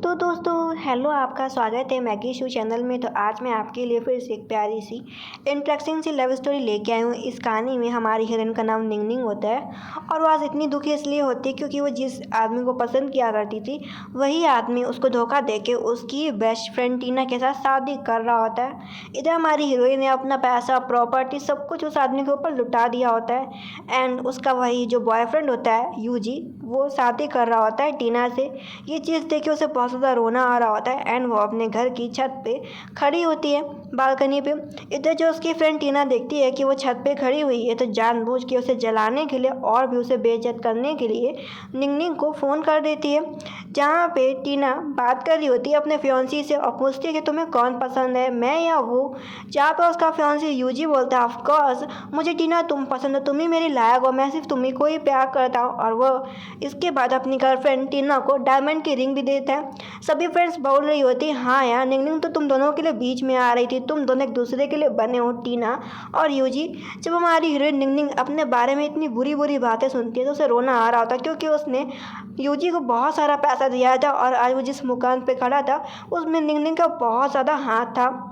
तो दोस्तों हेलो, आपका स्वागत है मैगी शो चैनल में। तो आज मैं आपके लिए फिर से एक प्यारी सी इंटरेस्टिंग सी लव स्टोरी लेके आई हूँ। इस कहानी में हमारी हीरोइन का नाम निंग निंग होता है और वो आज इतनी दुखी इसलिए होती है क्योंकि वो जिस आदमी को पसंद किया करती थी वही आदमी उसको धोखा देके उसकी बेस्ट फ्रेंड टीना के साथ शादी कर रहा होता है। इधर हमारी हीरोइन ने अपना पैसा, प्रॉपर्टी, सब कुछ उस आदमी के ऊपर लुटा दिया होता है एंड उसका वही जो बॉयफ्रेंड होता है यूजी, वो शादी कर रहा होता है टीना से। ये चीज़ देख के उसे बहुत ज़्यादा रोना आ रहा होता है एंड वो अपने घर की छत पे खड़ी होती है, बालकनी पे। इधर जो उसकी फ्रेंड टीना देखती है कि वो छत पे खड़ी हुई है तो जानबूझ के उसे जलाने के लिए और भी उसे बेइज्जत करने के लिए निंग निंग को फ़ोन कर देती है, जहाँ पे टीना बात कर रही होती है अपने फियांसी से और पूछती है कि तुम्हें कौन पसंद है, मैं या वो। जहाँ पे उसका फियांसी यूजी बोलता है, ऑफ कोर्स मुझे टीना तुम पसंद हो, तुम ही मेरी लायक हो, मैं सिर्फ तुम्ही को ही प्यार करता हूँ। और वो इसके बाद अपनी गर्लफ्रेंड टीना को डायमंड की रिंग भी देता है। सभी फ्रेंड्स बोल रही होती है, हाँ यार निंग निंग तो तुम दोनों के लिए बीच में आ रही थी, तुम दोनों एक दूसरे के लिए बने हो टीना और यूजी। जब हमारी हीरोइन निंग निंग अपने बारे में इतनी बुरी बुरी बातें सुनती है तो उसे रोना आ रहा होता है क्योंकि उसने यूजी को बहुत सारा पैसा दिया था और आज वो जिस मुकाम पे खड़ा था उसमें निंग निंग का बहुत ज़्यादा हाथ था।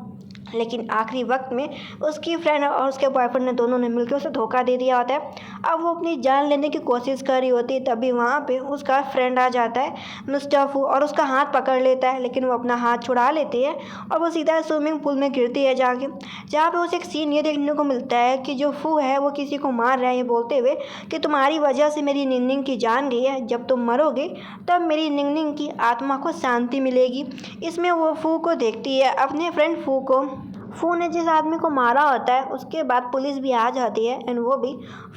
लेकिन आखिरी वक्त में उसकी फ्रेंड और उसके बॉयफ्रेंड ने दोनों ने मिलकर उसे धोखा दे दिया होता है। अब वो अपनी जान लेने की कोशिश कर रही होती है, तभी वहाँ पे उसका फ्रेंड आ जाता है मिस्टर फू और उसका हाथ पकड़ लेता है, लेकिन वो अपना हाथ छुड़ा लेती है और वो सीधा स्विमिंग पूल में गिरती है जाके। जहाँ पे उसे एक सीन ये देखने को मिलता है कि जो फू है वो किसी को मार रहा है ये बोलते हुए कि तुम्हारी वजह से मेरी निंग निंग की जान गई है, जब तुम मरोगे तब मेरी निंग निंग की आत्मा को शांति मिलेगी। इसमें वो फू को देखती है, अपने फ्रेंड फू को। फू ने जिस आदमी को मारा होता है उसके बाद पुलिस भी आ जाती है एंड वो भी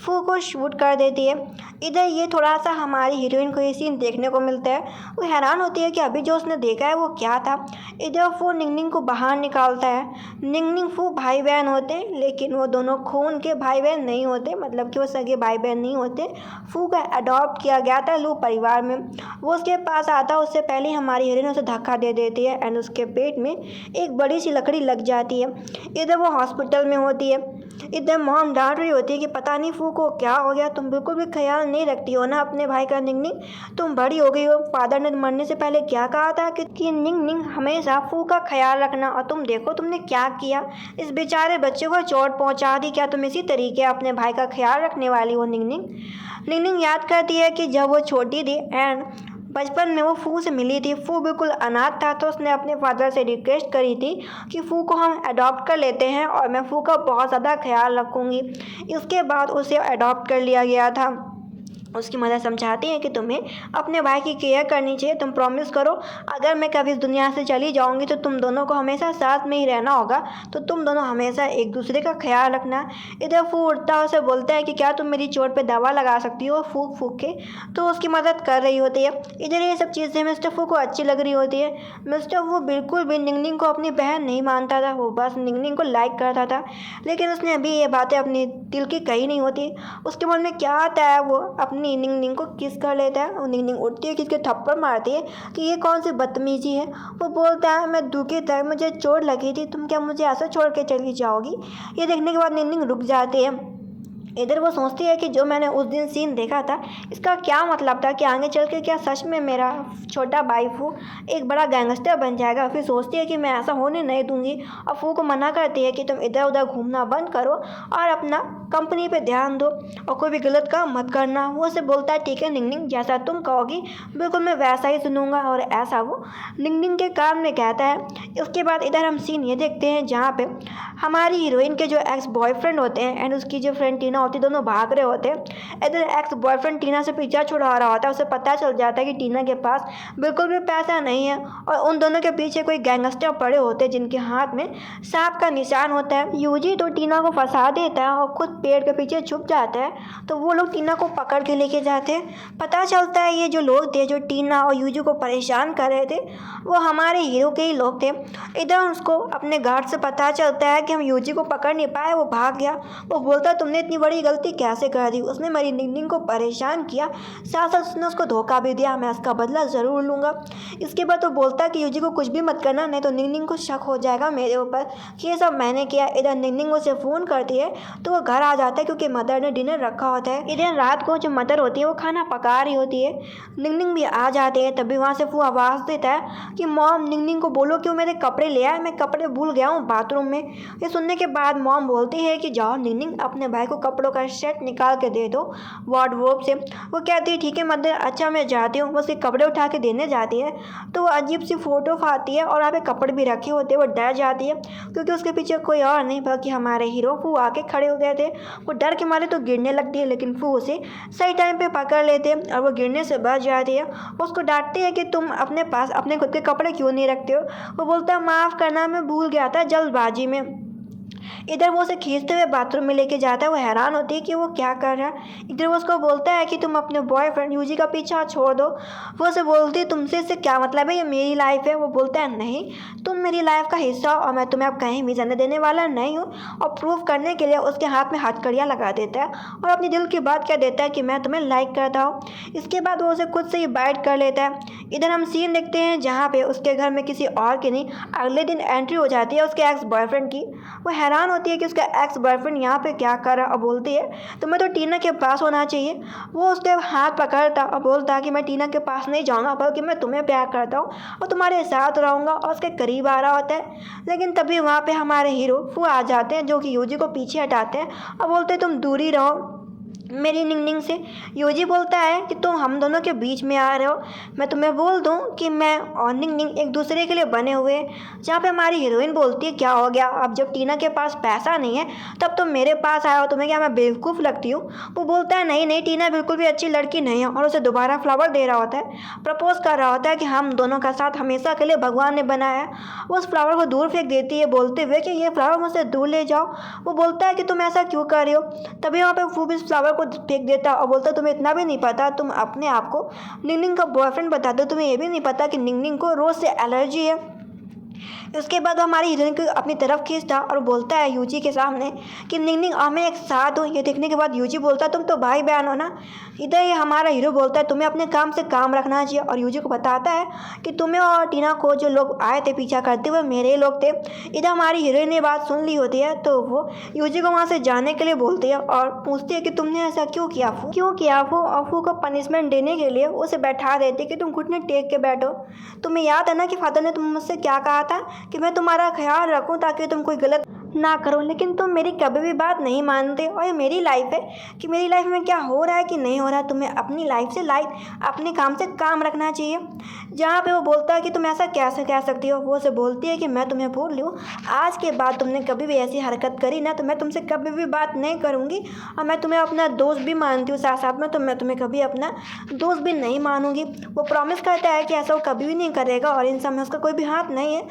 फू को शूट कर देती है। इधर ये थोड़ा सा हमारी हीरोइन को ये सीन देखने को मिलता है, वो हैरान होती है कि अभी जो उसने देखा है वो क्या था। इधर फू निंग निंग को बाहर निकालता है। निंग निंग फू भाई बहन होते लेकिन वो दोनों खून के भाई बहन नहीं होते, मतलब कि वो सगे भाई बहन नहीं होते। फू का अडॉप्ट किया गया था लू परिवार में। वो उसके पास आता उससे पहले हमारी हीरोइन उसे धक्का दे देती है एंड उसके पेट में एक बड़ी सी लकड़ी लग जाती है। इधर वो हॉस्पिटल में होती है। इधर मॉम डांट रही होती है कि पता नहीं फू को क्या हो गया, तुम बिल्कुल भी ख्याल नहीं रखती हो ना अपने भाई का निंग निंग, तुम बड़ी हो गई हो। फादर ने मरने से पहले क्या कहा था कि निंग निंग हमेशा फू का ख्याल रखना, और तुम देखो तुमने क्या किया, इस बेचारे बच्चे को चोट पहुंचा दी। क्या तुम इसी तरीके अपने भाई का ख्याल रखने वाली हो निंग निंग? निंग निंग याद करती है कि जब वो छोटी थी एंड बचपन में वो फू से मिली थी, फू बिल्कुल अनाथ था तो उसने अपने फादर से रिक्वेस्ट करी थी कि फू को हम अडॉप्ट कर लेते हैं और मैं फू का बहुत ज़्यादा ख्याल रखूँगी। इसके बाद उसे अडॉप्ट कर लिया गया था। उसकी मदर समझाती है कि तुम्हें अपने भाई की केयर करनी चाहिए, तुम प्रॉमिस करो अगर मैं कभी इस दुनिया से चली जाऊंगी तो तुम दोनों को हमेशा साथ में ही रहना होगा, तो तुम दोनों हमेशा एक दूसरे का ख्याल रखना। इधर फू उठता है, उसे बोलता है कि क्या तुम मेरी चोट पे दवा लगा सकती हो फूक फूक के, तो उसकी मदद कर रही होती है। इधर ये सब चीज़ें मिस्टर फू को अच्छी लग रही होती है। मिस्टर फू बिल्कुल भी निंग निंग को अपनी बहन नहीं मानता था, वो बस निंग निंग को लाइक करता था, लेकिन उसने अभी ये बातें अपने दिल की कही नहीं होती। उसके मन में क्या आता है, वो अपनी निंग निंग को किस कर लेता है और निंग निंग उठती है, किसके थप्पड़ मारती है कि ये कौन सी बदतमीजी है। वो बोलता है मैं दुखी था, मुझे चोट लगी थी, तुम क्या मुझे ऐसा छोड़ के चली जाओगी? ये देखने के बाद निंग निंग रुक जाती है। इधर वो सोचती है कि जो मैंने उस दिन सीन देखा था इसका क्या मतलब था, कि आगे चल के क्या सच में मेरा छोटा भाई फू एक बड़ा गैंगस्टर बन जाएगा। फिर सोचती है कि मैं ऐसा होने नहीं दूंगी और फू को मना करती है कि तुम इधर उधर घूमना बंद करो और अपना कंपनी पे ध्यान दो और कोई भी गलत काम मत करना। वो उसे बोलता है ठीक है निंग निंग, जैसा तुम कहोगी बिल्कुल मैं वैसा ही सुनूंगा, और ऐसा वो निंग निंग के काम में कहता है। उसके बाद इधर हम सीन ये देखते हैं जहाँ पे हमारी हीरोइन के जो एक्स बॉयफ्रेंड होते हैं एंड उसकी जो फ्रेंड टीना होती, दोनों भाग रहे होते हैं। इधर एक्स बॉयफ्रेंड टीना से पीछा छुड़ा रहा होता है, उसे पता चल जाता है कि टीना के पास बिल्कुल भी पैसा नहीं है और उन दोनों के पीछे कोई गैंगस्टर पड़े होते हैं जिनके हाथ में सांप का निशान होता है। यूजी तो टीना को फंसा देता है और खुद पेड़ के पीछे छुप जाता है, तो वो लोग टीना को पकड़ के लेके जाते हैं। पता चलता है ये जो लोग थे जो टीना और यूजी को परेशान कर रहे थे वो हमारे हीरो के ही लोग थे। इधर उसको अपने गार्ड से पता चलता है कि हम यूजी को पकड़ नहीं पाए, वो भाग गया। वो बोलता है तुमने इतनी बड़ी गलती कैसे कर दी, उसने मेरी निंग निंग को परेशान किया, साथ साथ उसने उसको धोखा भी दिया, मैं इसका बदला ज़रूर लूँगा। इसके बाद वो बोलता है कि यूजी को कुछ भी मत करना, नहीं तो निंग निंग को शक हो जाएगा मेरे ऊपर कि ये सब मैंने किया। इधर निंग निंग उसे फ़ोन करती है तो वो घर आ आ जाता है क्योंकि मदर ने डिनर रखा होता है। इधर रात को जो मदर होती है वो खाना पका रही होती है। निंगनिंग भी आ जाते हैं। तभी वहाँ से फू आवाज़ देता है कि मॉम निंगनिंग को बोलो कि वो मेरे कपड़े ले आए, मैं कपड़े भूल गया हूँ बाथरूम में। ये सुनने के बाद मॉम बोलती है कि जाओ निंगनिंग अपने भाई को कपड़ों का सेट निकाल के दे दो वार्डरोब से। वो कहती है ठीक है मदर, अच्छा मैं जाती हूँ। वो उसके कपड़े उठा के देने जाती है तो वो अजीब सी फोटो आती है और वहाँ पे कपड़े भी रखे होते हैं। वो डर जाती है क्योंकि उसके पीछे कोई और नहीं बल्कि हमारे हीरो फू आके खड़े हो गए थे। वो डर के मारे तो गिरने लगती है लेकिन फू उसे सही टाइम पे पकड़ लेते हैं और वो गिरने से बच जाती है। वो उसको डांटती है कि तुम अपने पास अपने खुद के कपड़े क्यों नहीं रखते हो। वो बोलता है माफ़ करना, मैं भूल गया था जल्दबाजी में। इधर वो उसे खींचते हुए बाथरूम में लेके जाता है। वो हैरान होती है कि वो क्या कर रहा है। इधर वो उसको बोलता है कि तुम अपने बॉयफ्रेंड यूजी का पीछा छोड़ दो। वो उसे बोलती है तुमसे इससे क्या मतलब है, ये मेरी लाइफ है। वो बोलता है नहीं, तुम मेरी लाइफ का हिस्सा हो और मैं तुम्हें अब कहीं भी जाने देने वाला नहीं हूँ। और प्रूफ करने के लिए उसके हाथ में हथकड़ियाँ लगा देता है और अपनी दिल की बात कह देता है कि मैं तुम्हें लाइक करता हूँ। इसके बाद वो उसे खुद से ही बाइट कर लेता है। इधर हम सीन देखते हैं जहाँ पे उसके घर में किसी और की नहीं अगले दिन एंट्री हो जाती है उसके एक्स बॉयफ्रेंड की। वो हैरान होती है कि उसका एक्स बॉयफ्रेंड यहाँ पे क्या कर रहा है और बोलती है तुम्हें तो टीना के पास होना चाहिए। वो उसके हाथ पकड़ता और बोलता कि मैं टीना के पास नहीं जाऊँगा बल्कि मैं तुम्हें प्यार करता हूँ और तुम्हारे साथ रहूँगा, और उसके करीब आ रहा होता है। लेकिन तभी वहाँ पे हमारे हीरो वो आ जाते हैं जो कि यूजी को पीछे हटाते हैं और बोलते हैं तुम दूरी रहो मेरी निंगनिंग से। यूजी बोलता है कि तुम हम दोनों के बीच में आ रहे हो। मैं तुम्हें बोल दूं कि मैं और निंगनिंग एक दूसरे के लिए बने हुए हैं। जहाँ पे हमारी हीरोइन बोलती है क्या हो गया, अब जब टीना के पास पैसा नहीं है तब तुम मेरे पास आए हो, तुम्हें क्या मैं बेवकूफ़ लगती हूँ। वो बोलता है नहीं नहीं, टीना बिल्कुल भी अच्छी लड़की नहीं है, और उसे दोबारा फ्लावर दे रहा होता है, प्रपोज कर रहा होता है कि हम दोनों का साथ हमेशा के लिए भगवान ने बनाया है। वो उस फ्लावर को दूर फेंक देती है बोलते हुए कि ये फ्लावर मुझसे दूर ले जाओ। वो बोलता है कि तुम ऐसा क्यों कर रही हो। तभी वहाँ पे फूब इस फ्लावर को फेंक देता और बोलता तुम्हें इतना भी नहीं पता, तुम अपने आप को निंगनिंग का बॉयफ्रेंड बताते हो, तुम्हें ये भी नहीं पता कि निंगनिंग को रोज़ से एलर्जी है। उसके बाद वो हमारी हीरोइन को अपनी तरफ खींचता और बोलता है यूजी के सामने कि निंगनिंग और मैं एक साथ हूँ। ये देखने के बाद यूजी बोलता है तुम तो भाई बहन हो ना। इधर ये हमारा हीरो बोलता है तुम्हें अपने काम से काम रखना चाहिए, और यूजी को बताता है कि तुम्हें और टीना को जो लोग आए थे पीछा करते हुए मेरे ही लोग थे। इधर हमारी हीरोइन ने बात सुन ली होती है तो वो यूजी को वहाँ से जाने के लिए बोलती है और पूछती है कि तुमने ऐसा क्यों किया फू। और फू को पनिशमेंट देने के लिए उसे बैठा देती कि तुम घुटने टेक के बैठो। तुम्हें याद है ना कि फादर ने तुम मुझसे क्या कहा था कि मैं तुम्हारा ख्याल रखूं ताकि तुम कोई गलत ना करो, लेकिन तुम मेरी कभी भी बात नहीं मानते। और ये मेरी लाइफ है कि मेरी लाइफ में क्या हो रहा है कि नहीं हो रहा है, तुम्हें अपनी लाइफ से अपने काम से काम रखना चाहिए। जहाँ पे वो बोलता है कि तुम ऐसा कैसे कह सकती हो। वो उसे बोलती है कि मैं तुम्हें बोल रही हूँ आज के बाद तुमने कभी भी ऐसी हरकत करी ना तो मैं तुमसे कभी भी बात नहीं करूँगी, और मैं तुम्हें अपना दोस्त भी मानती हूँ साथ साथ में, तो मैं तुम्हें कभी अपना दोस्त भी नहीं मानूंगी। वो प्रॉमिस करता है कि ऐसा वो कभी भी नहीं करेगा और इन सब में उसका कोई भी हाथ नहीं है।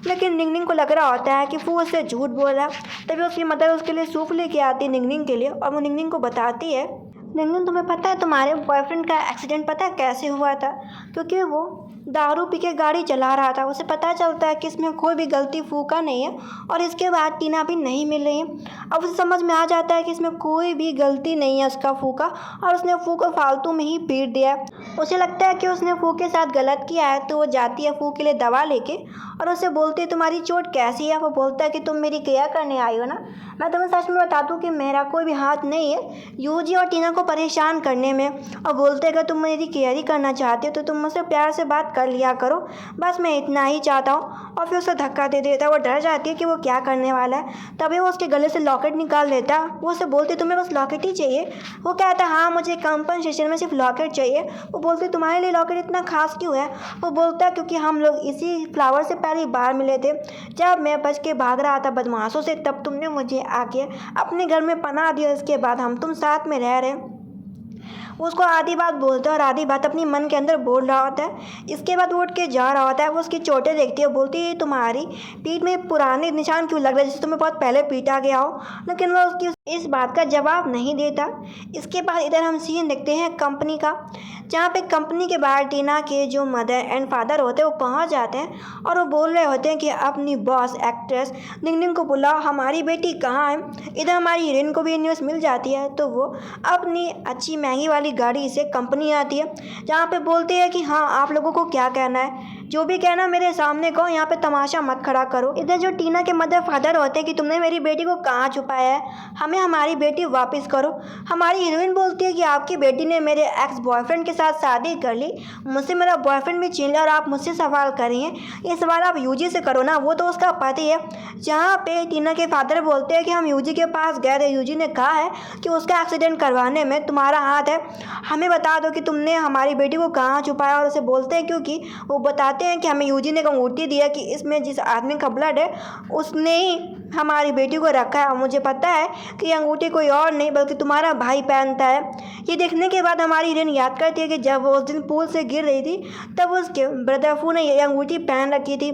लेकिन निंगनिंग को लग रहा होता है कि वो उससे झूठ बोल रहा है। तभी उसकी मदर उसके लिए सूप लेके आती है निंगनिंग के लिए, और वो निंगनिंग को बताती है निंगनिंग तुम्हें पता है तुम्हारे बॉयफ्रेंड का एक्सीडेंट पता है कैसे हुआ था, क्योंकि वो दारू पी के गाड़ी चला रहा था। उसे पता चलता है कि इसमें कोई भी गलती फू का नहीं है, और इसके बाद टीना भी नहीं मिल रही है। अब उसे समझ में आ जाता है कि इसमें कोई भी गलती नहीं है उसका फू का, और उसने फू को फालतू में ही पीट दिया है। उसे लगता है कि उसने फू के साथ गलत किया है, तो वो जाती है फू के लिए दवा लेके और उसे बोलती है तुम्हारी चोट कैसी है। वो बोलता है कि तुम मेरी केयर करने आई हो ना। मैं तुम्हें सच में बता दूँ कि मेरा कोई भी हाथ नहीं है यूजी और टीना को परेशान करने में। और बोलते अगर तुम मेरी केयर ही करना चाहते हो तो तुम मुझसे प्यार से बात कर लिया करो, बस मैं इतना ही चाहता हूँ। और फिर उसे धक्का दे देता है। वो डर जाती है कि वो क्या करने वाला है। तभी वो उसके गले से लॉकेट निकाल देता। वो उसे बोलती तुम्हें बस लॉकेट ही चाहिए। वो कहता है हाँ मुझे कंपनसेशन में सिर्फ लॉकेट चाहिए। वो बोलती तुम्हारे लिए लॉकेट इतना खास क्यों है। वो बोलता है क्योंकि हम लोग इसी फ्लावर से पहली बार मिले थे जब मैं बच के भाग रहा था बदमाशों से, तब तुमने मुझे आके अपने घर में पनाह दिया। इसके बाद हम तुम साथ में रह रहे। उसको आधी बात बोलता है और आधी बात अपनी मन के अंदर बोल रहा होता है। इसके बाद वो उठ के जा रहा होता है। वो उसकी चोटें देखती है, बोलती है तुम्हारी पीठ में पुराने निशान क्यों लग रहे हैं जैसे तुम्हें बहुत पहले पीटा गया हो। लेकिन वो उसकी इस बात का जवाब नहीं देता। इसके बाद इधर हम सीन देखते हैं कंपनी का, जहाँ पे कंपनी के बाहर टीना के जो मदर एंड फादर होते हैं वो पहुँच जाते हैं और वो बोल रहे होते हैं कि अपनी बॉस एक्ट्रेस निंगनिंग को बुलाओ, हमारी बेटी कहाँ है। इधर हमारी हीरोइन को भी ये न्यूज़ मिल जाती है तो वो अपनी अच्छी महंगी वाली गाड़ी से कंपनी आती है, जहाँ पे बोलते हैं कि हाँ आप लोगों को क्या कहना है। जो भी कहना मेरे सामने कहो, यहाँ पे तमाशा मत खड़ा करो। इधर जो टीना के मदर फादर होते हैं कि तुमने मेरी बेटी को कहाँ छुपाया है, हमें हमारी बेटी वापस करो। हमारी हीरोइन बोलती है कि आपकी बेटी ने मेरे एक्स बॉयफ्रेंड के साथ शादी कर ली, मुझसे मेरा बॉयफ्रेंड भी छीन लिया और आप मुझसे सवाल कर रही हैं। ये सवाल आप यूजी से करो ना, वो तो उसका पति है। जहाँ पे टीना के फादर बोलते हैं कि हम यूजी के पास गए थे, यूजी ने कहा है कि उसका एक्सीडेंट करवाने में तुम्हारा हाथ है, हमें बता दो कि तुमने हमारी बेटी को कहाँ छुपाया। और उसे बोलते हैं क्योंकि वो बताते हैं कि हमें यूजी ने एक अंगूठी दिया कि इसमें जिस आदमी का ब्लड है उसने ही हमारी बेटी को रखा है, और मुझे पता है कि ये अंगूठी कोई और नहीं बल्कि तुम्हारा भाई पहनता है। ये देखने के बाद हमारी हीरोइन याद करती है कि जब वो उस दिन पूल से गिर रही थी तब उसके ब्रदर फू ने ये अंगूठी पहन रखी थी।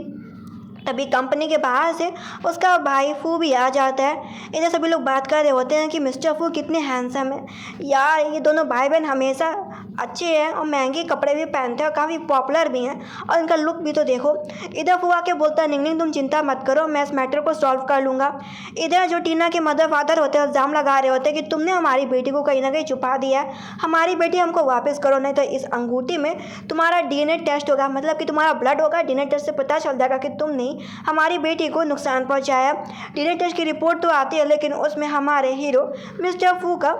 तभी कंपनी के बाहर से उसका भाई फू भी आ जाता है। इधर सभी लोग बात कर रहे होते हैं कि मिस्टर फू कितने हैंडसम है यार, ये दोनों भाई बहन हमेशा अच्छे हैं और महंगे कपड़े भी पहनते हैं और काफ़ी पॉपुलर भी हैं, और इनका लुक भी तो देखो। इधर फू आके बोलता है निंगनिंग तुम चिंता मत करो, मैं इस मैटर को सॉल्व कर लूँगा। इधर जो टीना के मदर फादर होते हैं इल्ज़ाम लगा रहे होते हैं कि तुमने हमारी बेटी को कहीं ना कहीं छुपा दिया है, हमारी बेटी हमको वापस करो, नहीं तो इस अंगूठी में तुम्हारा डीएनए टेस्ट होगा, मतलब कि तुम्हारा ब्लड होगा, डीएनए टेस्ट से पता चल जाएगा कि तुमने हमारी बेटी को नुकसान पहुंचाया। डीएनए टेस्ट की रिपोर्ट तो आती है लेकिन उसमें हमारे हीरो मिस्टर फू का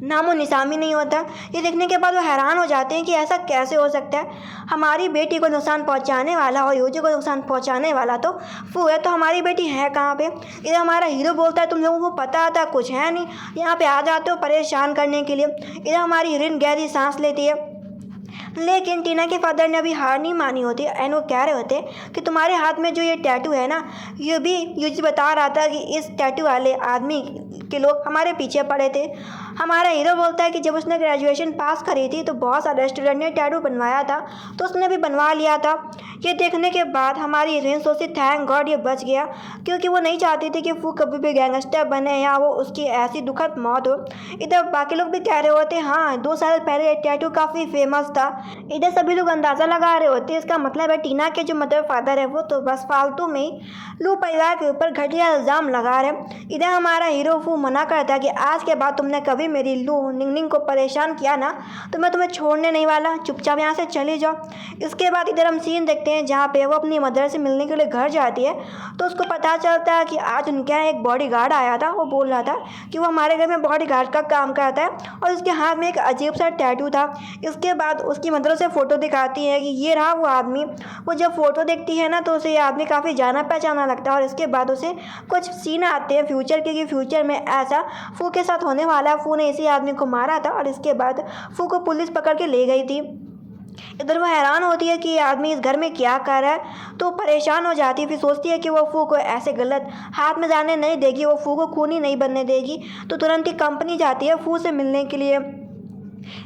नामो निशान ही नहीं होता। ये देखने के बाद वो हैरान हो जाते हैं कि ऐसा कैसे हो सकता है, हमारी बेटी को नुकसान पहुंचाने वाला और यूजी को नुकसान पहुंचाने वाला तो फू है, तो हमारी बेटी है कहाँ पे। इधर हमारा हीरो बोलता है तुम लोगों को पता था कुछ है नहीं, यहाँ पे आ जाते हो परेशान करने के लिए। इधर हमारी हीरोइन गहरी सांस लेती है, लेकिन टीना के फादर ने अभी हार नहीं मानी होती एंड वो कह रहे होते कि तुम्हारे हाथ में जो ये टैटू है ना, ये भी यूजी बता रहा था कि इस टैटू वाले आदमी के लोग हमारे पीछे पड़े थे। हमारा हीरो बोलता है कि जब उसने ग्रेजुएशन पास करी थी तो बहुत सारे स्टूडेंट ने टैटू बनवाया था, तो उसने भी बनवा लिया था। ये देखने के बाद हमारी हीरोइन सोचती थैंक गॉड ये बच गया, क्योंकि वो नहीं चाहती थी कि फू कभी भी गैंगस्टर बने या वो उसकी ऐसी दुखद मौत हो। इधर बाकी लोग भी कह रहे होते हाँ 2 साल पहले ये टैटू काफ़ी फेमस था। इधर सभी लोग अंदाज़ा लगा रहे होते हैं, इसका मतलब है टीना के जो मदर फादर है वो तो बस फालतू में ही लू परिवार के ऊपर घटिया इल्ज़ाम लगा रहे। इधर हमारा हीरो फू मना करता है कि आज के बाद तुमने कभी मेरी लू निंगनिंग को परेशान किया ना तो मैं तुम्हें छोड़ने नहीं वाला, चुपचाप यहाँ से चले जाओ। इसके बाद इधर हम सीन देखते हैं जहाँ पे वो अपनी मदर से मिलने के लिए घर जाती है, तो उसको पता चलता है कि आज उनके यहाँ एक बॉडीगार्ड आया था। वो बोल रहा था कि वो हमारे घर में बॉडीगार्ड का काम करता है और उसके हाथ में एक अजीब सा टैटू था। इसके बाद उसकी मदर से फ़ोटो दिखाती है कि ये रहा वो आदमी। वो जब फ़ोटो देखती है ना तो उसे ये आदमी काफ़ी जाना पहचाना लगता है, और इसके बाद उसे कुछ सीन आते हैं फ्यूचर के कि फ्यूचर में ऐसा फू के साथ होने वाला है। फू ने इसी आदमी को मारा था और इसके बाद फू को पुलिस पकड़ के ले गई थी। इधर वो हैरान होती है कि ये आदमी इस घर में क्या कर रहा है, तो परेशान हो जाती है। फिर सोचती है कि वो फू को ऐसे गलत हाथ में जाने नहीं देगी, वो फू को खूनी नहीं बनने देगी, तो तुरंत ही कंपनी जाती है फू से मिलने के लिए।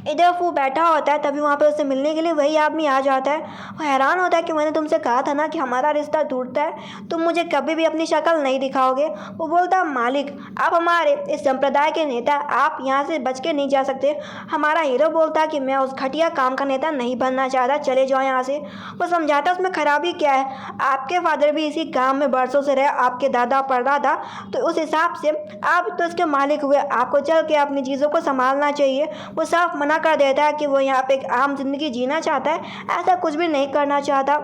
इधर फू बैठा होता है, तभी वहाँ पे उससे मिलने के लिए वही आदमी आ जाता है। वो हैरान होता है कि मैंने तुमसे कहा था ना कि हमारा रिश्ता टूटता है, तुम मुझे कभी भी अपनी शक्ल नहीं दिखाओगे। वो बोलता है मालिक आप हमारे इस संप्रदाय के नेता, आप यहाँ से बच के नहीं जा सकते। हमारा हीरो बोलता है कि मैं उस घटिया काम का नेता नहीं बनना चाहता, चले जाओ यहाँ से। वो समझाता है उसमें खराबी क्या है, आपके फादर भी इसी काम में बरसों से रहे, आपके दादा परदादा, तो उस हिसाब से आप तो इसके मालिक हुए, आपको चल के अपनी चीज़ों को संभालना चाहिए। वो साफ मना कर देता है कि वो यहाँ पे एक आम जिंदगी जीना चाहता है, ऐसा कुछ भी नहीं करना चाहता।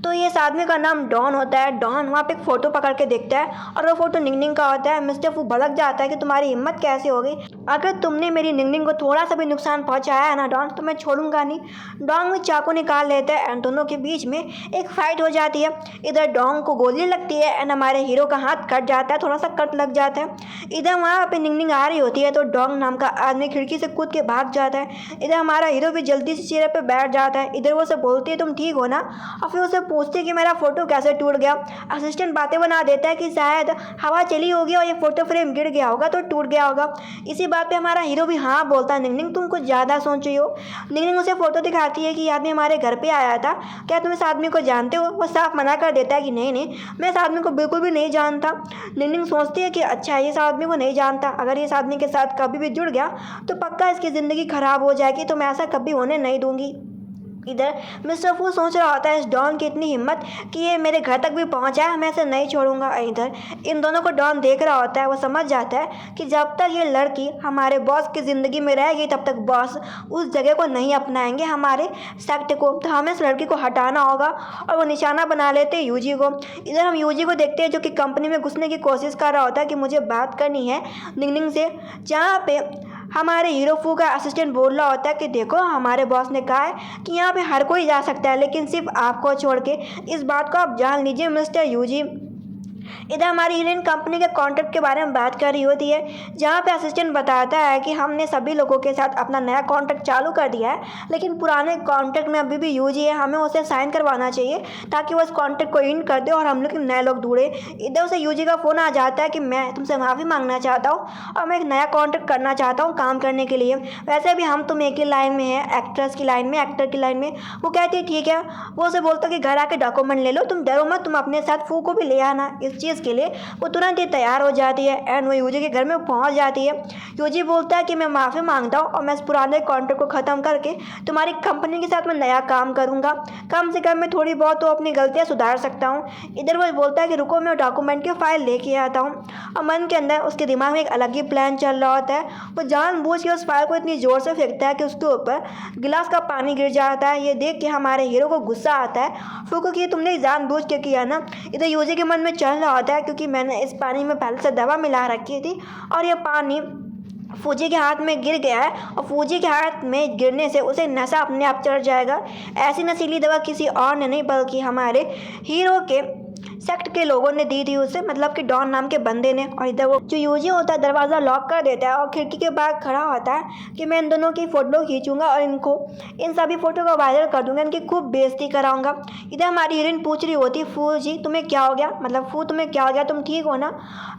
तो ये इस आदमी का नाम डॉन होता है। डॉन वहाँ पे एक फ़ोटो पकड़ के देखता है और वो फ़ोटो निंगनिंग का होता है। मिस्टर फू भड़क जाता है कि तुम्हारी हिम्मत कैसे हो गई, अगर तुमने मेरी निंगनिंग को थोड़ा सा भी नुकसान पहुँचाया है ना डॉन, तो मैं छोड़ूंगा नहीं। डॉन में चाकू निकाल लेता है एंड दोनों के बीच में एक फाइट हो जाती है। इधर डॉन को गोली लगती है एंड हमारे हीरो का हाथ कट जाता है, थोड़ा सा कट लग जाता है। इधर वहाँ पे निंगनिंग आ रही होती है तो डॉन नाम का आदमी खिड़की से कूद के भाग जाता है। इधर हमारा हीरो भी जल्दी से चेहरे पर बैठ जाता है। इधर वो से बोलती है तुम ठीक हो ना, और फिर उसे पूछती है कि मेरा फोटो कैसे टूट गया। असिस्टेंट बातें बना देता है कि शायद हवा चली होगी और ये फोटो फ्रेम गिर गया होगा तो टूट गया होगा। इसी बात पे हमारा हीरो भी हाँ बोलता है निंगनिंग तुम कुछ ज़्यादा सोच रही हो। निंगनिंग उसे फोटो दिखाती है कि ये आदमी हमारे घर पे आया था, क्या तुम इस आदमी को जानते हो। वो साफ मना कर देता है कि नहीं नहीं मैं इस आदमी को बिल्कुल भी नहीं जानता। निंगनिंग सोचती है कि अच्छा इस आदमी को नहीं जानता, अगर इस आदमी के साथ कभी भी जुड़ गया तो पक्का इसकी ज़िंदगी ख़राब हो जाएगी, तो मैं ऐसा कभी होने नहीं दूंगी। इधर मिस्टर फू सोच रहा होता है इस डॉन की इतनी हिम्मत कि ये मेरे घर तक भी पहुंचा है, मैं इसे नहीं छोड़ूंगा। इधर इन दोनों को डॉन देख रहा होता है, वो समझ जाता है कि जब तक ये लड़की हमारे बॉस की ज़िंदगी में रहेगी तब तक बॉस उस जगह को नहीं अपनाएंगे, हमारे सेक्ट को। तो हमें इस लड़की को हटाना होगा और वो निशाना बना लेते हैं यूजी को। इधर हम यूजी को देखते हैं जो कि कंपनी में घुसने की कोशिश कर रहा होता है कि मुझे बात करनी है निंगनिंग से, जहाँ पे हमारे हीरो फू का असिस्टेंट बोल रहा होता है कि देखो हमारे बॉस ने कहा है कि यहाँ पे हर कोई जा सकता है लेकिन सिर्फ आपको छोड़ के, इस बात को आप जान लीजिए मिस्टर यूजी। इधर हमारी हीरोइन कंपनी के कॉन्ट्रैक्ट के बारे में बात कर रही होती है, जहाँ पे असिस्टेंट बताता है कि हमने सभी लोगों के साथ अपना नया कॉन्ट्रैक्ट चालू कर दिया है, लेकिन पुराने कॉन्ट्रैक्ट में अभी भी यूजी है, हमें उसे साइन करवाना चाहिए ताकि वो इस कॉन्ट्रैक्ट को एंड कर दे और हम लोग नए लोग ढूंढे। इधर उसे यूजी का फ़ोन आ जाता है कि मैं तुमसे माफ़ी मांगना चाहता हूँ और मैं एक नया कॉन्ट्रैक्ट करना चाहता हूँ काम करने के लिए। वैसे भी हम तुम एक ही लाइन में हैं, एक्ट्रेस की लाइन में, एक्टर की लाइन में। वो कहती है ठीक है। वो उसे बोलता है कि घर आके डॉक्यूमेंट ले लो, तुम डरो मत, तुम अपने साथ फू को भी ले आना इस चीज़ के लिए। वो तुरंत ही तैयार हो जाती है एंड वो यूजी के घर में पहुंच जाती है। यूजी बोलता है कि मैं माफ़ी मांगता हूँ और मैं इस पुराने कॉन्ट्रैक्ट को ख़त्म करके तुम्हारी कंपनी के साथ मैं नया काम करूँगा, कम से कम मैं थोड़ी बहुत तो अपनी गलतियाँ सुधार सकता हूँ। इधर वो बोलता है कि रुको मैं डॉक्यूमेंट की फ़ाइल लेके आता हूँ, और मन के अंदर उसके दिमाग में एक अलग ही प्लान चल रहा होता है। वो जानबूझ के उस फाइल को इतनी ज़ोर से फेंकता है कि उसके ऊपर गिलास का पानी गिर जाता है। ये देख के हमारे हीरो को गुस्सा आता है, फूको कि तुमने जानबूझ के किया ना। इधर यूजी के मन में चल रहा होता है क्योंकि मैंने इस पानी में पहले से दवा मिला रखी थी और ये पानी फूजी के हाथ में गिर गया है और फूजी के हाथ में गिरने से उसे नशा अपने आप चढ़ जाएगा। ऐसी नशीली दवा किसी और ने नहीं बल्कि हमारे हीरो के सेक्ट के लोगों ने दी थी उसे, मतलब कि डॉन नाम के बंदे ने। और इधर वो जो यूजी होता है दरवाज़ा लॉक कर देता है और खिड़की के बाहर खड़ा होता है कि मैं इन दोनों की फ़ोटो खींचूंगा और इन सभी फ़ोटो को वायरल कर दूंगा, इनकी खूब बेइज्जती कराऊंगा। इधर हमारी हीरोइन पूछ रही होती फू जी तुम्हें क्या हो गया, मतलब फू तुम्हें क्या हो गया, तुम ठीक हो ना।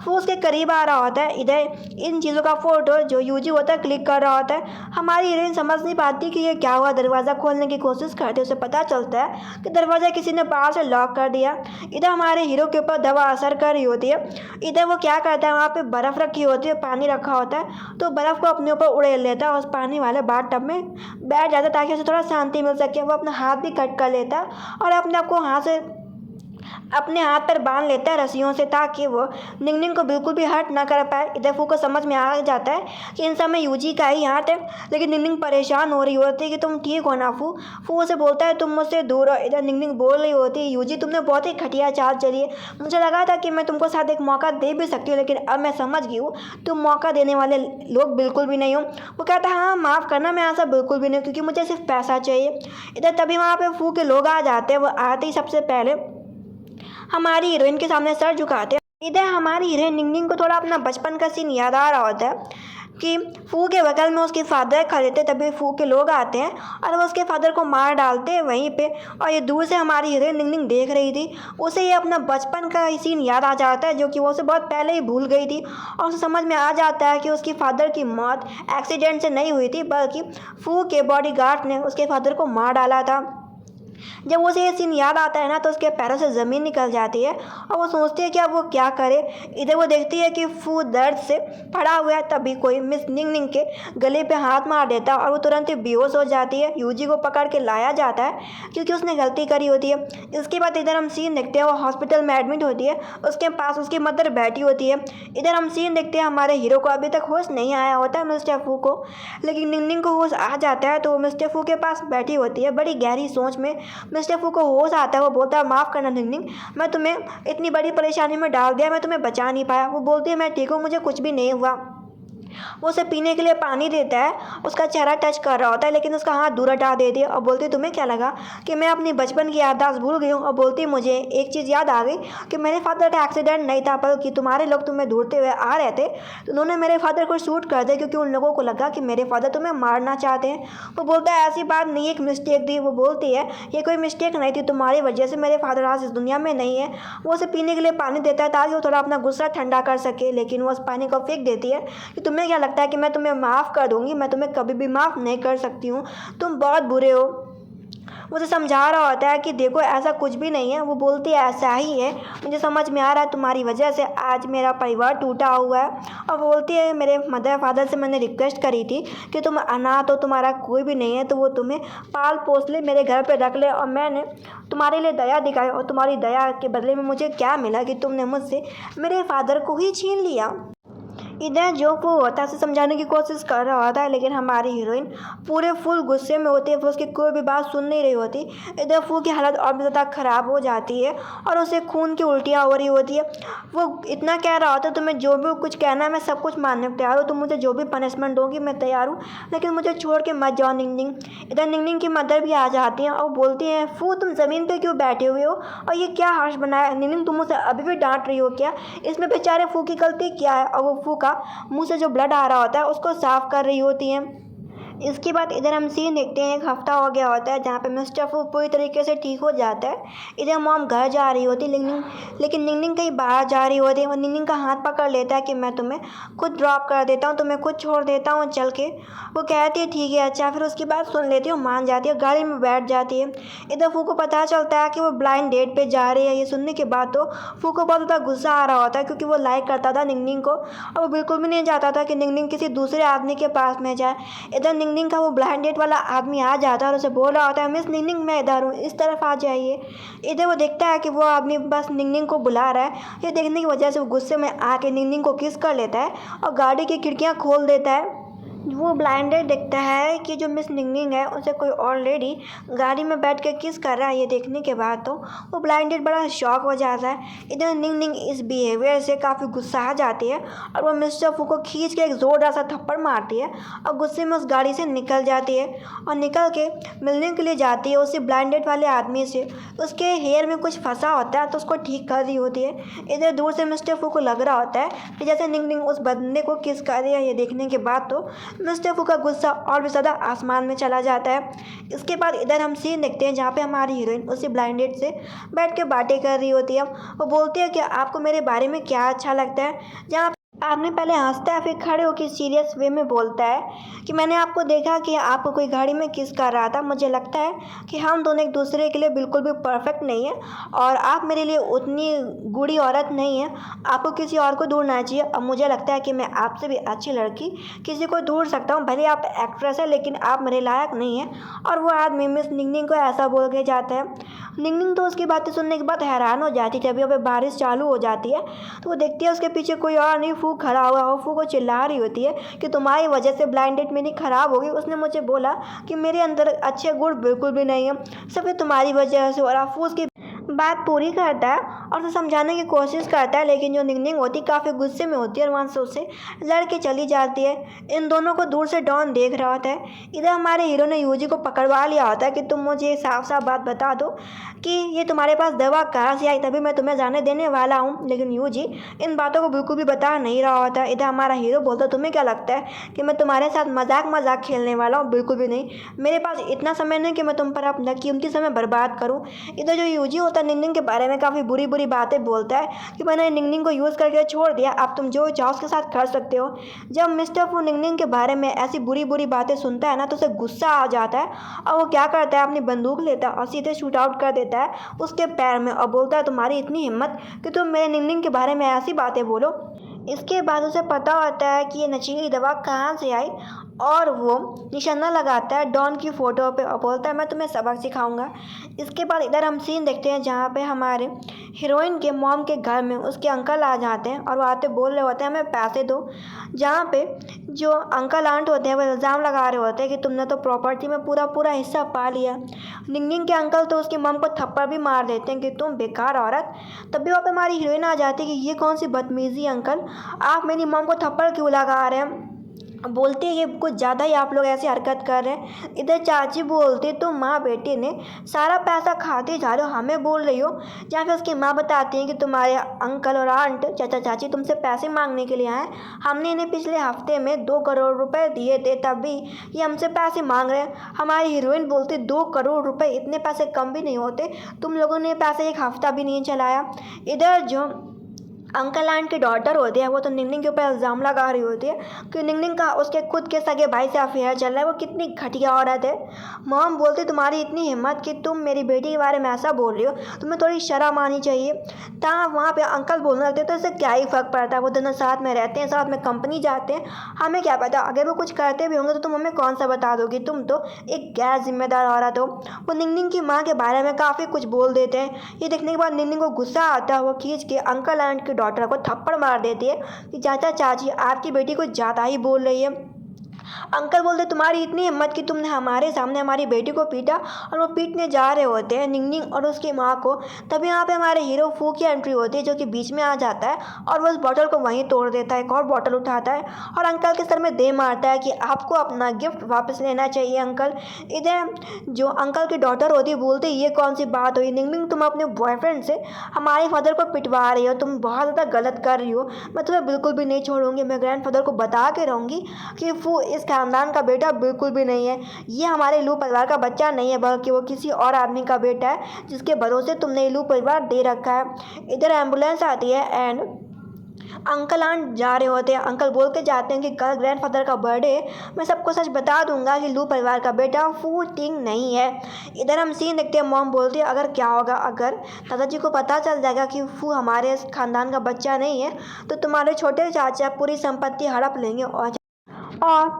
फू उसके करीब आ रहा होता है। इधर इन चीज़ों का फ़ोटो जो यूजी होता है क्लिक कर रहा होता है। हमारी हीरोइन समझ नहीं पाती कि ये क्या हुआ, दरवाज़ा खोलने की कोशिश करते उसे पता चलता है कि दरवाज़ा किसी ने बाहर से लॉक कर दिया। इधर हमारे हीरो के ऊपर दवा असर कर रही होती है। इधर वो क्या करता है, वहाँ पे बर्फ़ रखी होती है, पानी रखा होता है, तो बर्फ़ को अपने ऊपर उड़ेल लेता है और उस पानी वाले बाथ टब में बैठ जाता है ताकि उसे थोड़ा शांति मिल सके। वो अपना हाथ भी कट कर लेता है और अपने आप को अपने हाथ पर बांध लेता है रस्सियों से ताकि वो निंगनिंग को बिल्कुल भी हर्ट ना कर पाए। इधर फू को समझ में आ जाता है कि इन सब में यूजी का ही हाथ है, लेकिन निंगनिंग परेशान हो रही होती है कि तुम ठीक हो ना फू। फू उसे बोलता है तुम मुझसे दूर हो। इधर निंगनिंग बोल रही होती है यूजी तुमने बहुत ही घटिया चाल चली है, मुझे लगा था कि मैं तुमको साथ एक मौका दे भी सकती हूँ, लेकिन अब मैं समझ गई हूँ तुम मौका देने वाले लोग बिल्कुल भी नहीं हो। वो कहता है हाँ माफ़ करना, मैं ऐसा बिल्कुल भी नहीं क्योंकि मुझे सिर्फ पैसा चाहिए। इधर तभी वहाँ पर फू के लोग आ जाते हैं। वो आते ही सबसे पहले हमारी हीरोइन के सामने सर झुकाते हैं। इधर हमारी हीरोइन निंगनिंग को थोड़ा अपना बचपन का सीन याद आ रहा होता है कि फू के बगल में उसके फादर खड़े थे, तभी फू के लोग आते हैं और वो उसके फादर को मार डालते हैं वहीं पे। और ये दूर से हमारी हीरोइन निंगनिंग देख रही थी, उसे ये अपना बचपन का सीन याद आ जाता है जो कि वो उसे बहुत पहले ही भूल गई थी। और उसे समझ में आ जाता है कि उसके फादर की मौत एक्सीडेंट से नहीं हुई थी, बल्कि फू के बॉडीगार्ड ने उसके फादर को मार डाला था। जब उसे ये सीन याद आता है ना तो उसके पैरों से ज़मीन निकल जाती है और वो सोचती है कि अब वो क्या करे। इधर वो देखती है कि फू दर्द से पड़ा हुआ है, तभी कोई मिस निंगनिंग के गले पे हाथ मार देता है और वो तुरंत ही बेहोश हो जाती है। यूजी को पकड़ के लाया जाता है क्योंकि उसने गलती करी होती है। इसके बाद इधर हम सीन देखते हैं वो हॉस्पिटल में एडमिट होती है, उसके पास उसकी मदर बैठी होती है। इधर हम सीन देखते हैं हमारे हीरो को अभी तक होश नहीं आया होता है मिस्टर फू को, लेकिन निंगनिंग को होश आ जाता है तो वो मिस्टर फू के पास बैठी होती है बड़ी गहरी सोच में। मिस्टर फू को होश आता है, वो बोलता है माफ़ करना निंगनिंग, मैं तुम्हें इतनी बड़ी परेशानी में डाल दिया, मैं तुम्हें बचा नहीं पाया। वो बोलती है मैं ठीक हूँ, मुझे कुछ भी नहीं हुआ। वो उसे पीने के लिए पानी देता है, उसका चेहरा टच कर रहा होता है लेकिन उसका हाथ दूर हटा देती है और बोलती है तुम्हें क्या लगा कि मैं अपनी बचपन की याददाश्त भूल गई हूँ। और बोलती मुझे एक चीज़ याद आ गई कि मेरे फादर का एक्सीडेंट नहीं था बल्कि तुम्हारे लोग तुम्हें ढूंढते हुए आ रहे थे, तो उन्होंने मेरे फादर को शूट कर दिया क्योंकि उन लोगों को लगा कि मेरे फादर तुम्हें मारना चाहते हैं। वो बोलता है ऐसी बात नहीं, एक मिस्टेक थी। वो बोलती है ये कोई मिस्टेक नहीं थी, तुम्हारी वजह से मेरे फादर आज इस दुनिया में नहीं है। वो उसे पीने के लिए पानी देता है ताकि वो थोड़ा अपना गुस्सा ठंडा कर सके, लेकिन वो उस पानी को फेंक देती है कि तुम्हें क्या लगता है कि मैं तुम्हें माफ़ कर दूंगी, मैं तुम्हें कभी भी माफ़ नहीं कर सकती हूँ, तुम बहुत बुरे हो। मुझे समझा रहा होता है कि देखो ऐसा कुछ भी नहीं है। वो बोलती है ऐसा ही है, मुझे समझ में आ रहा है तुम्हारी वजह से आज मेरा परिवार टूटा हुआ है। और बोलती है मेरे मदर फादर से मैंने रिक्वेस्ट करी थी कि तुम अनाथ हो, तुम्हारा कोई भी नहीं है, तो वो तुम्हें पाल पोस ले, मेरे घर पे रख ले। और मैंने तुम्हारे लिए दया दिखाई और तुम्हारी दया के बदले में मुझे क्या मिला कि तुमने मुझसे मेरे फादर को ही छीन लिया। इधर जो वो होता है उसे समझाने की कोशिश कर रहा होता है, लेकिन हमारी हीरोइन पूरे फुल गुस्से में होती है। वो उसकी कोई भी बात सुन नहीं रही होती। इधर फू की हालत और भी ज़्यादा ख़राब हो जाती है और उसे खून की उल्टियाँ हो रही होती है। वो इतना कह रहा होता है तुम्हें जो भी कुछ कहना है मैं सब कुछ मानने को तैयार हूँ, तुम मुझे जो भी पनिशमेंट दोगी मैं तैयार हूँ, लेकिन मुझे छोड़ के मत जाओ निंगनिंग। इधर निंगनिंग की मदर भी आ जाती हैं और बोलती हैं फू तुम ज़मीन पर क्यों बैठे हुए हो और ये क्या हर्ष बनाया निंगनिंग, तुम मुझे अभी भी डांट रही हो क्या? इसमें बेचारे फू की गलती क्या है? और वो फू का मुंह से जो ब्लड आ रहा होता है उसको साफ कर रही होती हैं। इसके बाद इधर हम सीन देखते हैं, एक हफ्ता हो गया होता है जहाँ पे मिस्टर फू पूरी तरीके से ठीक हो जाता है। इधर मॉम घर जा रही होती लेकिन निंगनिंग कहीं बाहर जा रही होती है। और निंगनिंग का हाथ पकड़ लेता है कि मैं तुम्हें खुद ड्रॉप कर देता हूँ, तुम्हें खुद छोड़ देता हूँ चल के। वो कहती है ठीक है अच्छा, फिर उसकी बात सुन लेती है, मान जाती है, गाड़ी में बैठ जाती है। इधर फू को पता चलता है कि वो ब्लाइंड डेट पर जा रही है। ये सुनने के बाद तो फू को बहुत ज़्यादा गुस्सा आ रहा होता है क्योंकि वो लाइक करता था निंगनिंग को और वो बिल्कुल भी नहीं चाहता था कि निंगनिंग किसी दूसरे आदमी के पास में जाए। इधर निंगनिंग का वो ब्लाइंड डेट वाला आदमी आ जाता है और उसे बोल रहा होता है मिस निंगनिंग मैं इधर हूँ, इस तरफ आ जाइए। इधर वो देखता है कि वो आदमी बस निंगनिंग को बुला रहा है। ये देखने की वजह से वो गुस्से में आके निंगनिंग को किस कर लेता है और गाड़ी की खिड़कियाँ खोल देता है। वो ब्लाइंडेड देखता है कि जो मिस निंगनिंग है उसे कोई ऑलरेडी गाड़ी में बैठ के किस कर रहा है। ये देखने के बाद तो वो ब्लाइंडेड बड़ा शॉक हो जाता है। इधर निंगनिंग इस बिहेवियर से काफ़ी गुस्सा आ जाती है और वो मिस्टर फू को खींच के एक ज़ोरदार सा थप्पड़ मारती है और गुस्से में उस गाड़ी से निकल जाती है और निकल के मिलने के लिए जाती है उसी ब्लाइंडेड वाले आदमी से। उसके हेयर में कुछ फंसा होता है तो उसको ठीक कर रही होती है। इधर दूर से मिस्टर फू को लग रहा होता है कि जैसे निंगनिंग उस बंदे को किस कर रही है। ये देखने के बाद तो मिस्टर फू का गुस्सा और भी ज़्यादा आसमान में चला जाता है। इसके बाद इधर हम सीन देखते हैं जहाँ पे हमारी हीरोइन उसी ब्लाइंडेड से बैठ के बातें कर रही होती है। वो बोलती है कि आपको मेरे बारे में क्या अच्छा लगता है, जहाँ आपने पहले हंसता है फिर खड़े होकर सीरियस वे में बोलता है कि मैंने आपको देखा कि आपको कोई गाड़ी में किस कर रहा था। मुझे लगता है कि हम दोनों एक दूसरे के लिए बिल्कुल भी परफेक्ट नहीं है और आप मेरे लिए उतनी बूढ़ी औरत नहीं है, आपको किसी और को ढूंढना चाहिए। अब मुझे लगता है कि मैं आपसे भी अच्छी लड़की किसी को ढूंढ सकता हूँ, भले आप एक्ट्रेस है लेकिन आप मेरे लायक नहीं हैं। और वो आदमी मिस निंगनिंग को ऐसा बोल के जाता है। निंगनिंग तो उसकी बातें सुनने के बाद हैरान हो जाती है। जब यहाँ पे बारिश चालू हो जाती है तो वो देखती है उसके पीछे कोई और नहीं फू खड़ा हुआ है। फू को चिल्ला रही होती है कि तुम्हारी वजह से ब्लाइंड डेट मेरी ख़राब हो गई। उसने मुझे बोला कि मेरे अंदर अच्छे गुण बिल्कुल भी नहीं है, सब तुम्हारी वजह से। और फू उसकी बात पूरी करता है और उसे समझाने की कोशिश करता है, लेकिन जो निंगनिंग होती है काफ़ी गुस्से में होती है और वहाँ से उसे लड़ के चली जाती है। इन दोनों को दूर से डॉन देख रहा होता है। इधर हमारे हीरो ने यूजी को पकड़वा लिया होता है कि तुम मुझे साफ साफ बात बता दो कि ये तुम्हारे पास दवा कहाँ से आई, तभी मैं तुम्हें जाने देने वाला हूँ। लेकिन यूजी इन बातों को बिल्कुल भी बता नहीं रहा होता है। इधर हमारा हीरो बोलता तुम्हें क्या लगता है कि मैं तुम्हारे साथ मजाक खेलने वाला हूँ? बिल्कुल भी नहीं, मेरे पास इतना समय नहीं कि मैं तुम पर अपना कीमती समय बर्बाद करूँ। इधर जो यूजी होता है निंगनिंग के बारे में काफ़ी बुरी बुरी बातें बोलता है कि मैंने निंगनिंग को यूज़ करके छोड़ दिया, अब तुम जो चाहो उसके साथ कर सकते हो। जब मिस्टर फू निंगनिंग के बारे में ऐसी बुरी बुरी बातें सुनता है ना तो उसे गुस्सा आ जाता है और वो क्या करता है अपनी बंदूक लेता है और सीधे शूट आउट कर देता है उसके पैर में और बोलता है तुम्हारी इतनी हिम्मत कि तुम मेरे निंगनिंग के बारे में ऐसी बातें बोलो। इसके बाद उसे पता होता है कि ये नशीली दवा कहाँ से आई और वो निशाना लगाता है डॉन की फ़ोटो पे और बोलता है मैं तुम्हें सबक सिखाऊंगा। इसके बाद इधर हम सीन देखते हैं जहाँ पे हमारे हीरोइन के मॉम के घर में उसके अंकल आ जाते हैं और वो आते बोल रहे होते हैं हमें पैसे दो। जहाँ पे जो अंकल आंट होते हैं वो इल्ज़ाम लगा रहे होते हैं कि तुमने तो प्रॉपर्टी में पूरा हिस्सा पा लिया। निंगनिंग के अंकल तो उसकी मॉम को थप्पड़ भी मार देते हैं कि तुम बेकार औरत। तभी वहाँ पे हमारी हीरोइन आ जाती है कि ये कौन सी बदतमीज़ी अंकल, आप मेरी मॉम को थप्पड़ क्यों लगा रहे हैं? बोलते हैं कि कुछ ज़्यादा ही आप लोग ऐसी हरकत कर रहे हैं। इधर चाची बोलती तो माँ बेटी ने सारा पैसा खाते जा रहे हो, हमें बोल रही हो। जहाँ पे उसकी माँ बताती हैं कि तुम्हारे अंकल और आंट चाचा चाची तुमसे पैसे मांगने के लिए आए, हमने इन्हें पिछले हफ्ते में 2 करोड़ रुपए दिए थे, तब भी ये हमसे पैसे मांग रहे हैं। हमारी हीरोइन बोलती 2 करोड़ रुपये इतने पैसे कम भी नहीं होते, तुम लोगों ने पैसे एक हफ्ता भी नहीं चलाया। इधर जो अंकल आंट की डॉटर होती है वो तो निंगनिंग के ऊपर इल्ज़ाम लगा रही होती है कि निंगनिंग का उसके खुद के सगे भाई से अफेयर चल रहा है, वो कितनी घटिया औरत है। मॉम बोलती तुम्हारी इतनी हिम्मत कि तुम मेरी बेटी के बारे में ऐसा बोल रही हो, तुम्हें थोड़ी शर्म आनी चाहिए। तहाँ वहाँ पे अंकल बोलने लगते तो इससे क्या ही फ़र्क पड़ता है, वो दोनों साथ में रहते हैं, साथ में कंपनी जाते हैं, हमें क्या पता अगर वो कुछ करते भी होंगे तो तुम हमें कौन सा बता दोगी, तुम तो एक गैर जिम्मेदार औरत हो। वो निंगनिंग की माँ के बारे में काफ़ी कुछ बोल देते हैं। ये देखने के बाद निंगनिंग को गुस्सा आता है, वो खींच के अंकल आंट की डॉटर को थप्पड़ मार देती है कि चाचा चाची आपकी बेटी कुछ ज़्यादा ही बोल रही है। अंकल बोलते तुम्हारी इतनी हिम्मत कि तुमने हमारे सामने हमारी बेटी को पीटा, और वो पीटने जा रहे होते हैं निंगनिंग और उसकी माँ को। तभी यहाँ पे हमारे हीरो फू की एंट्री होती है जो कि बीच में आ जाता है और वो उस बॉटल को वहीं तोड़ देता है, एक और बॉटल उठाता है और अंकल के सर में दे मारता है कि आपको अपना गिफ्ट वापस लेना चाहिए अंकल। इधर जो अंकल की डॉटर होती है बोलती ये कौन सी बात हुई निंगनिंग, तुम अपने बॉयफ्रेंड से हमारे फादर को पिटवा रही हो, तुम बहुत ज़्यादा गलत कर रही हो, मैं तुम्हें बिल्कुल भी नहीं छोड़ूंगी, मैं ग्रैंडफादर को बता के रहूँगी कि वो इस खानदान का बेटा बिल्कुल भी नहीं है, ये हमारे लू परिवार का बच्चा नहीं है, बल्कि वो किसी और आदमी का बेटा है जिसके भरोसे तुमने लू परिवार दे रखा है। इधर एम्बुलेंस आती है एंड अंकल आंट जा रहे होते हैं। अंकल बोल के जाते हैं कि कल ग्रैंडफादर का बर्थडे है, मैं सबको सच बता दूंगा कि लू परिवार का बेटा फू टिंग नहीं है। इधर हम सीन देखते हैं, मॉम बोलती है अगर क्या होगा, अगर दादाजी को पता चल जाएगा कि फू हमारे खानदान का बच्चा नहीं है तो तुम्हारे छोटे चाचा पूरी संपत्ति हड़प लेंगे और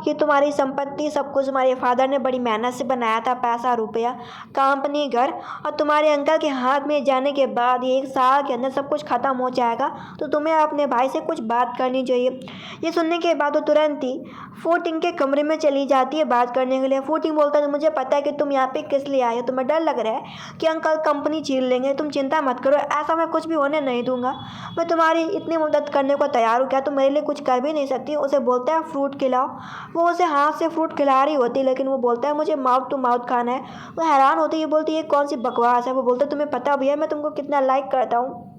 ये तुम्हारी संपत्ति सब कुछ तुम्हारे फादर ने बड़ी मेहनत से बनाया था, पैसा रुपया कंपनी घर, और तुम्हारे अंकल के हाथ में जाने के बाद ये 1 साल के अंदर सब कुछ ख़त्म हो जाएगा, तो तुम्हें अपने भाई से कुछ बात करनी चाहिए। ये सुनने के बाद वो तुरंत ही फूटिंग के कमरे में चली जाती है बात करने के लिए। फूटिंग बोलता है मुझे पता है कि तुम यहाँ पे किस लिए आए हो, तुम्हें डर लग रहा है कि अंकल कंपनी छीन लेंगे, तुम चिंता मत करो, ऐसा मैं कुछ भी होने नहीं दूंगा, मैं तुम्हारी इतनी मदद करने को तैयार हूँ, क्या तुम मेरे लिए कुछ कर भी नहीं सकती। उसे बोलता है फ्रूट खिलाओ, वो उसे हाथ से फ्रूट खिला रही होती है लेकिन वो बोलता है मुझे माउथ टू माउथ खाना है। वो हैरान होती है, बोलती है कौन सी बकवास है। वो बोलता है तुम्हें पता भी है मैं तुमको कितना लाइक करता हूँ।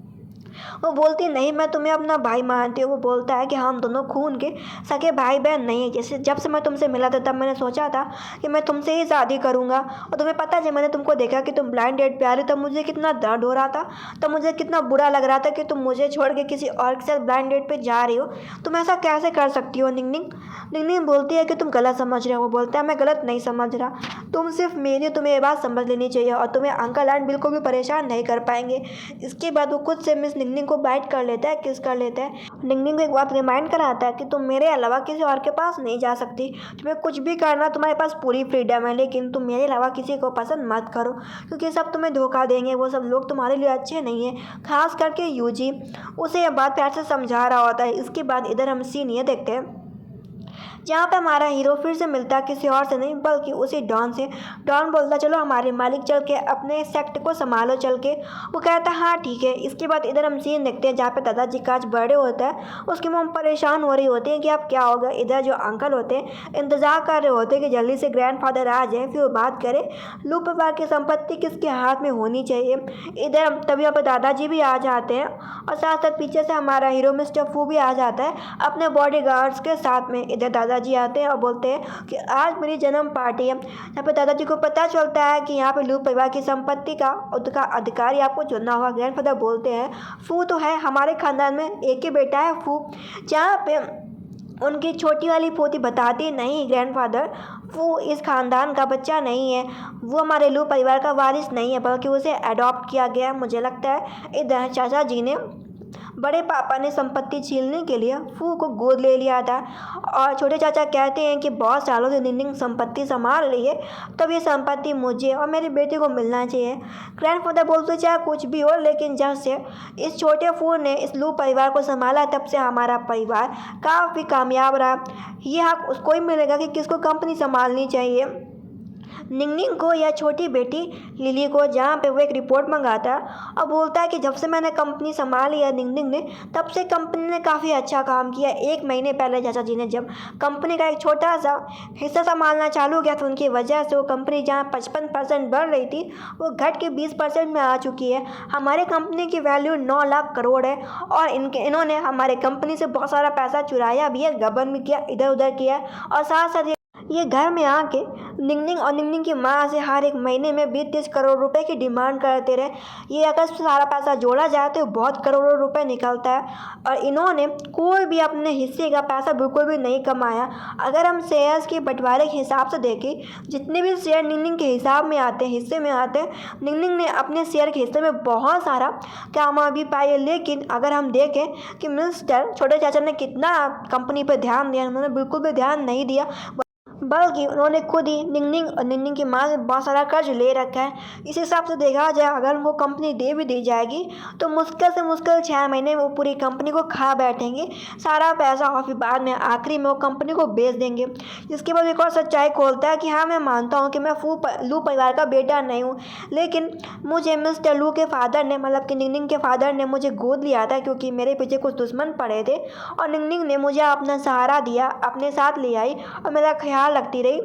वो बोलती नहीं मैं तुम्हें अपना भाई मानती हूँ। वो बोलता है कि हम दोनों खून के सगे भाई बहन नहीं है, जैसे जब से मैं तुमसे मिला था तब मैंने सोचा था कि मैं तुमसे ही शादी करूँगा, और तुम्हें पता है जब मैंने तुमको देखा कि तुम ब्लाइंड डेट पे आ रही तब मुझे कितना दर्द हो रहा था, तब मुझे कितना बुरा लग रहा था कि तुम मुझे छोड़ के किसी और के साथ ब्लाइंड डेट पे जा रही हो, तुम ऐसा कैसे कर सकती हो निंगनिंग। निंगनिंग बोलती है कि तुम गलत समझ रहे हो। वो बोलता है मैं गलत नहीं समझ रहा, तुम सिर्फ मेरी, तुम्हें ये बात समझ लेनी चाहिए और तुम्हें अंकल आंट बिल्कुल भी परेशान नहीं कर पाएंगे। इसके बाद वो खुद से मिस निंगनिंग को बाइट कर लेता है, किस कर लेता है। निंगनिंग को एक बात रिमाइंड कराता है कि तुम मेरे अलावा किसी और के पास नहीं जा सकती, तुम्हें कुछ भी करना तुम्हारे पास पूरी फ्रीडम है, लेकिन तुम मेरे अलावा किसी को पसंद मत करो क्योंकि सब तुम्हें धोखा देंगे, वो सब लोग तुम्हारे लिए अच्छे नहीं हैं, खास करके यूजी। उसे यह बात प्यार से समझा रहा होता है। इसके बाद इधर हम सीन ये देखते हैं जहाँ पे हमारा हीरो फिर से मिलता है किसी और से नहीं बल्कि उसी डॉन से। डॉन बोलता चलो हमारे मालिक चल के अपने सेक्ट को संभालो चल के। वो कहता है हाँ ठीक है। इसके बाद इधर हम सीन देखते हैं जहाँ पे दादाजी का आज बर्थडे होता है। उसकी मॉम परेशान हो रही होती है कि अब क्या होगा। इधर जो अंकल होते हैं इंतज़ार कर रहे होते हैं कि जल्दी से ग्रैंडफादर आ जाए फिर वो बात करें लू परिवार की संपत्ति किसके हाथ में होनी चाहिए। इधर तभी यहाँ पर दादाजी भी आ जाते हैं और साथ साथ पीछे से हमारा हीरो मिस्टर फू भी आ जाता है अपने बॉडीगार्ड्स के साथ में। इधर दादाजी आते हैं और बोलते हैं कि आज मेरी जन्म पार्टी है। यहाँ पे दादाजी को पता चलता है कि यहाँ पे लू परिवार की संपत्ति का अधिकारी आपको चुनना होगा। ग्रैंडफादर बोलते हैं फू तो है हमारे खानदान में एक ही बेटा है फू। जहाँ पे उनकी छोटी वाली पोती बताती नहीं ग्रैंडफादर वो इस खानदान का बच्चा नहीं है, वो हमारे लू परिवार का वारिस नहीं है बल्कि उसे अडॉप्ट किया गया है। मुझे लगता है इधर चाचा जी ने बड़े पापा ने संपत्ति छीनने के लिए फू को गोद ले लिया था और छोटे चाचा कहते हैं कि बहुत सालों से निंगनिंग संपत्ति संभाल रही है, तब ये संपत्ति मुझे और मेरे बेटे को मिलना चाहिए। ग्रैंडफादर बोलते चाहे कुछ भी हो लेकिन जब से इस छोटे फू ने इस लू परिवार को संभाला तब से हमारा परिवार काफ़ी कामयाब रहा। ये हक उसको ही मिलेगा कि किसको कंपनी संभालनी चाहिए, निंगनिंग को या छोटी बेटी लिली को। जहाँ पे वो एक रिपोर्ट मंगाता है और बोलता है कि जब से मैंने कंपनी संभाली है निंगनिंग ने तब से कंपनी ने काफ़ी अच्छा काम किया। 1 महीने पहले चाचा जी ने जब कंपनी का एक छोटा सा हिस्सा संभालना चालू किया था उनकी वजह से वो कंपनी जहाँ 55% बढ़ रही थी वो घट के 20% में आ चुकी है। हमारे कंपनी की वैल्यू 9 लाख करोड़ है और इन्होंने हमारे कंपनी से बहुत सारा पैसा चुराया भी है, गबन भी किया, इधर उधर किया और साथ साथ ये घर में आके निंगनिंग और निंगनिंग की माँ से हर एक महीने में 20-30 करोड़ रुपए की डिमांड करते रहे। ये अगर सारा पैसा जोड़ा जाए तो बहुत करोड़ों रुपए निकलता है और इन्होंने कोई भी अपने हिस्से का पैसा बिल्कुल भी नहीं कमाया। अगर हम शेयर्स के बंटवारे के हिसाब से देखें, जितने भी शेयर निंगनिंग के हिसाब में आते हैं, हिस्से में आते हैं, निंगनिंग ने अपने शेयर के हिस्से में बहुत सारा कामयाबी पाई है। लेकिन अगर हम देखें कि मिस्टर छोटे चाचा ने कितना कंपनी पर ध्यान दिया, उन्होंने बिल्कुल भी ध्यान नहीं दिया, बल्कि उन्होंने खुद ही निंगनिंग और निंगनिंग की माँ से बहुत सारा कर्ज ले रखा है। इस हिसाब से देखा जाए, अगर वो कंपनी दे भी दी जाएगी तो मुश्किल से मुश्किल 6 महीने में वो पूरी कंपनी को खा बैठेंगे सारा पैसा, और फिर बाद में आखिरी में वो कंपनी को बेच देंगे। जिसके बाद एक और सच्चाई खोलता है कि हाँ, मैं मानता हूँ कि मैं लू परिवार का बेटा नहीं हूँ, लेकिन मुझे मिस्टर लू के फादर ने, मतलब कि निंगनिंग के फादर ने मुझे गोद लिया था क्योंकि मेरे पीछे कुछ दुश्मन पड़े थे और निंगनिंग ने मुझे अपना सहारा दिया, अपने साथ ले आई और मेरा ख्याल रखती रही।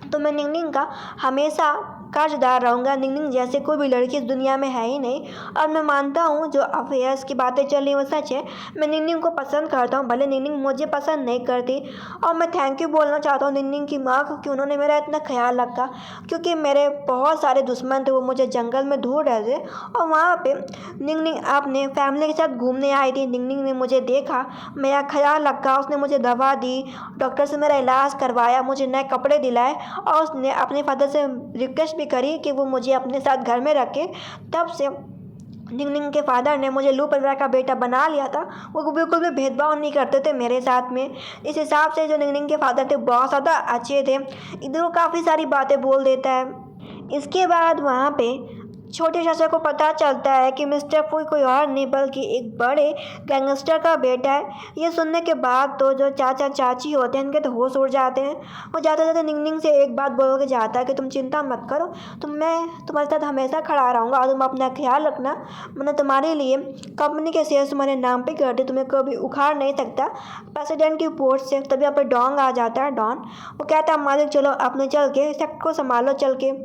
तो मैं निंगनिंग का हमेशा कर्जदार रहूँगा। निंगनिंग जैसे कोई भी लड़की इस दुनिया में है ही नहीं। और मैं मानता हूँ जो अफेयर्स की बातें चल रही वो सच है। मैं निंगनिंग को पसंद करता हूँ, भले निंगनिंग मुझे पसंद नहीं करती। और मैं थैंक यू बोलना चाहता हूँ निंगनिंग की माँ को कि उन्होंने मेरा इतना ख्याल रखा, क्योंकि मेरे बहुत सारे दुश्मन थे, वो मुझे जंगल में ढूंढ रहे थे और वहाँ पर निंगनिंग अपने फैमिली के साथ घूमने आई थी। निंगनिंग ने मुझे देखा, मेरा ख्याल रखा, उसने मुझे दवा दी, डॉक्टर से मेरा इलाज करवाया, मुझे नए कपड़े दिलाए और उसने अपने फादर से रिक्वेस्ट भी करी कि वो मुझे अपने साथ घर में रखे। तब से निंगनिंग के फादर ने मुझे लू परिवार का बेटा बना लिया था। वो बिल्कुल भी भेदभाव नहीं करते थे मेरे साथ में। इस हिसाब से जो निंगनिंग के फादर थे बहुत ज़्यादा अच्छे थे। इधर वो काफ़ी सारी बातें बोल देता है। इसके बाद वहाँ पे छोटे चाचा को पता चलता है कि मिस्टर फू कोई और नहीं बल्कि एक बड़े गैंगस्टर का बेटा है। ये सुनने के बाद तो जो चाचा चाची होते हैं इनके तो होश उड़ जाते हैं। वो जाते जाते निंगनिंग से एक बात बोल के जाता है कि तुम चिंता मत करो, मैं तुम्हारे साथ हमेशा खड़ा रहूँगा और तुम अपना ख्याल रखना। मैंने तुम्हारे लिए कंपनी के शेयर तुम्हारे नाम पे कर दी, तुम्हें कभी उखाड़ नहीं सकता प्रेसिडेंट की पोस्ट से। तभी यहाँ पर डॉन आ जाता है। डॉन वो कहता है मालिक चलो अपने चल के सेक्टर को संभालो चल के।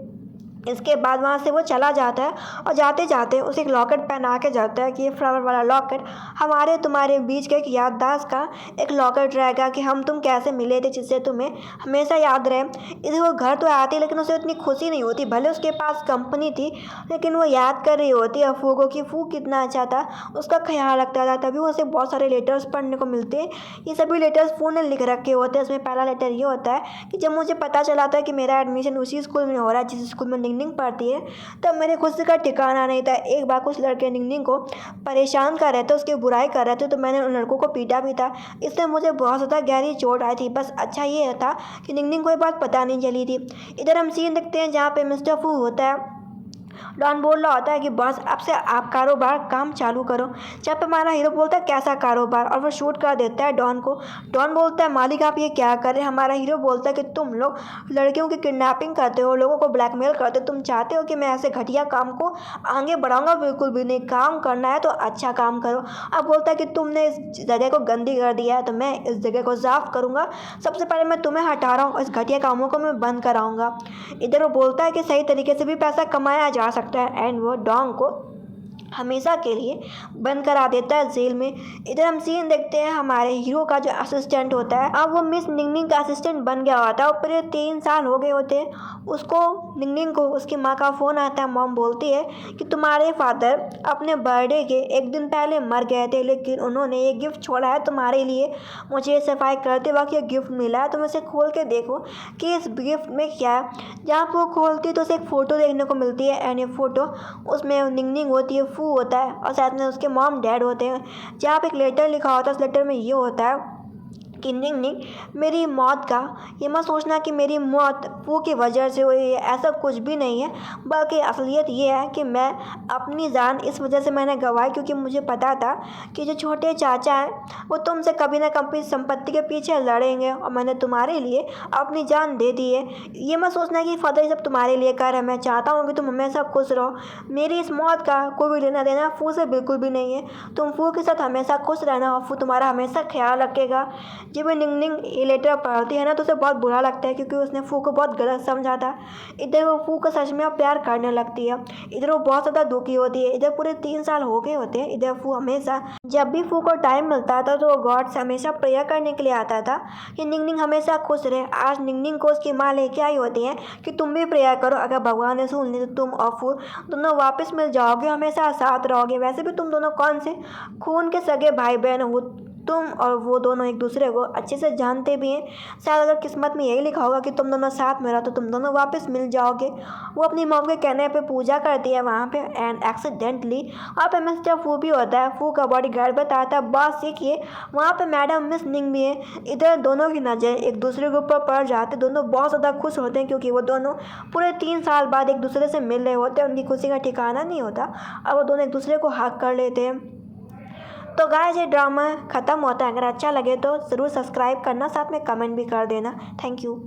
इसके बाद वहाँ से वो चला जाता है और जाते जाते उसे एक लॉकेट पहना के जाता है कि ये फ्लावर वाला लॉकेट हमारे तुम्हारे बीच के एक याददाश्त का एक लॉकेट रहेगा कि हम तुम कैसे मिले थे, जिससे तुम्हें हमेशा याद रहे। इधर वो घर तो आती लेकिन उसे उतनी खुशी नहीं होती, भले उसके पास कंपनी थी लेकिन वो याद कर रही होती अफू को कि फू कितना अच्छा था, उसका ख्याल रखता था। तभी उसे बहुत सारे लेटर्स पढ़ने को मिलते हैं। ये सभी लेटर्स फू ने लिख रखे होते हैं। उसमें पहला लेटर ये होता है कि जब मुझे पता चला था कि मेरा एडमिशन उसी स्कूल में हो रहा है जिस स्कूल में निंगनिंग पढ़ती है, तब मेरे खुशी का ठिकाना नहीं था। एक बार कुछ लड़के निंगनिंग को परेशान कर रहे थे, उसकी बुराई कर रहे थे, तो मैंने उन लड़कों को पीटा भी था। इससे मुझे बहुत ज़्यादा गहरी चोट आई थी। बस अच्छा ये था कि निंगनिंग को ये बात पता नहीं चली थी। इधर हम सीन देखते हैं जहाँ पे मिस्टर फू होता है। डॉन बोल रहा होता है कि बस अब से आप कारोबार काम चालू करो। जब पे हमारा हीरो बोलता है कैसा कारोबार, और वो शूट कर देता है डॉन को। डॉन बोलता है मालिक आप ये क्या कर रहे हैं। हमारा हीरो बोलता है कि तुम लोग लड़कियों की किडनैपिंग करते हो, लोगों को ब्लैकमेल करते हो, तुम चाहते हो कि मैं ऐसे घटिया काम को आगे बढ़ाऊंगा। बिल्कुल भी नहीं, काम करना है तो अच्छा काम करो। अब बोलता है कि तुमने इस जगह को गंदी कर दिया है तो मैं इस जगह को साफ करूँगा। सबसे पहले मैं तुम्हें हटा रहा हूँ, इस घटिया कामों को मैं बंद कराऊँगा। इधर वो बोलता है कि सही तरीके से भी पैसा कमाया जा सकता है, एंड वो डॉन को हमेशा के लिए बंद करा देता है जेल में। इधर हम सीन देखते हैं हमारे हीरो का जो असिस्टेंट होता है, अब वो मिस निंगनिंग का असिस्टेंट बन गया होता है। ऊपर 3 साल हो गए होते हैं उसको। निंगनिंग को उसकी माँ का फ़ोन आता है। मॉम बोलती है कि तुम्हारे फादर अपने बर्थडे के एक दिन पहले मर गए थे, लेकिन उन्होंने ये गिफ्ट छोड़ा है तुम्हारे लिए। मुझे सफाई करते वक्त ये गिफ्ट मिला है, तुम इसे खोल के देखो कि इस गिफ्ट में क्या है। जहाँ पर वो खोलती है तो उसे एक फ़ोटो देखने को मिलती है, एंड ये फ़ोटो उसमें निंगनिंग होती है, होता है और साथ में उसके मॉम डैड होते हैं। जहाँ पे एक लेटर लिखा होता है, उस लेटर में ये होता है कि निंगनिंग मेरी मौत का ये मत सोचना कि मेरी मौत फू की वजह से हुई है, ऐसा कुछ भी नहीं है। बल्कि असलियत ये है कि मैं अपनी जान इस वजह से मैंने गंवाई क्योंकि मुझे पता था कि जो छोटे चाचा हैं वो तुमसे कभी ना कभी संपत्ति के पीछे लड़ेंगे, और मैंने तुम्हारे लिए अपनी जान दे दी है। ये मत सोचना कि फादर ये सब तुम्हारे लिए कर है। मैं चाहता हूँ कि तुम हमेशा खुश रहो। मेरी इस मौत का कोई भी लेना देना फू से बिल्कुल भी नहीं है। तुम फू के साथ हमेशा खुश रहना और फू तुम्हारा हमेशा ख्याल रखेगा। जब वो निंगनिंग ये लेटर पढ़ती है ना तो उसे बहुत बुरा लगता है क्योंकि उसने फू को बहुत गलत समझा था। इधर वो फू को सच में प्यार करने लगती है, इधर वो बहुत ज़्यादा दुखी होती है। इधर पूरे 3 साल हो गए होते हैं। इधर फू हमेशा जब भी फू को टाइम मिलता था तो वो गॉड से हमेशा प्रेयर करने के लिए आता था कि निंगनिंग हमेशा खुश रहे। आज निंगनिंग को उसकी माँ लेके आई होती है कि तुम भी प्रेयर करो, अगर भगवान ने सुन ली तो तुम और फू दोनों वापस मिल जाओगे, हमेशा साथ रहोगे। वैसे भी तुम दोनों कौन से खून के सगे भाई बहन हो, तुम और वो दोनों एक दूसरे को अच्छे से जानते भी हैं। शायद अगर किस्मत में यही लिखा होगा कि तुम दोनों साथ में रहो तो तुम दोनों वापस मिल जाओगे। वो अपनी मॉम के कहने पे पूजा करती है वहाँ पे एंड एक्सीडेंटली वहाँ पे मिस्टर फू भी होता है। फू का बॉडी गार्ड बताता है बस सीखिए वहाँ पे मैडम मिस निंग भी है। इधर दोनों की नज़र एक दूसरे के ऊपर पड़ जाते, दोनों बहुत ज़्यादा खुश होते हैं क्योंकि वो दोनों पूरे 3 साल बाद एक दूसरे से मिल रहे होते हैं। उनकी खुशी का ठिकाना नहीं होता और वो दोनों एक दूसरे को हक कर लेते हैं। तो गाइस ये ड्रामा ख़त्म होता है। अगर अच्छा लगे तो ज़रूर सब्सक्राइब करना, साथ में कमेंट भी कर देना। Thank you.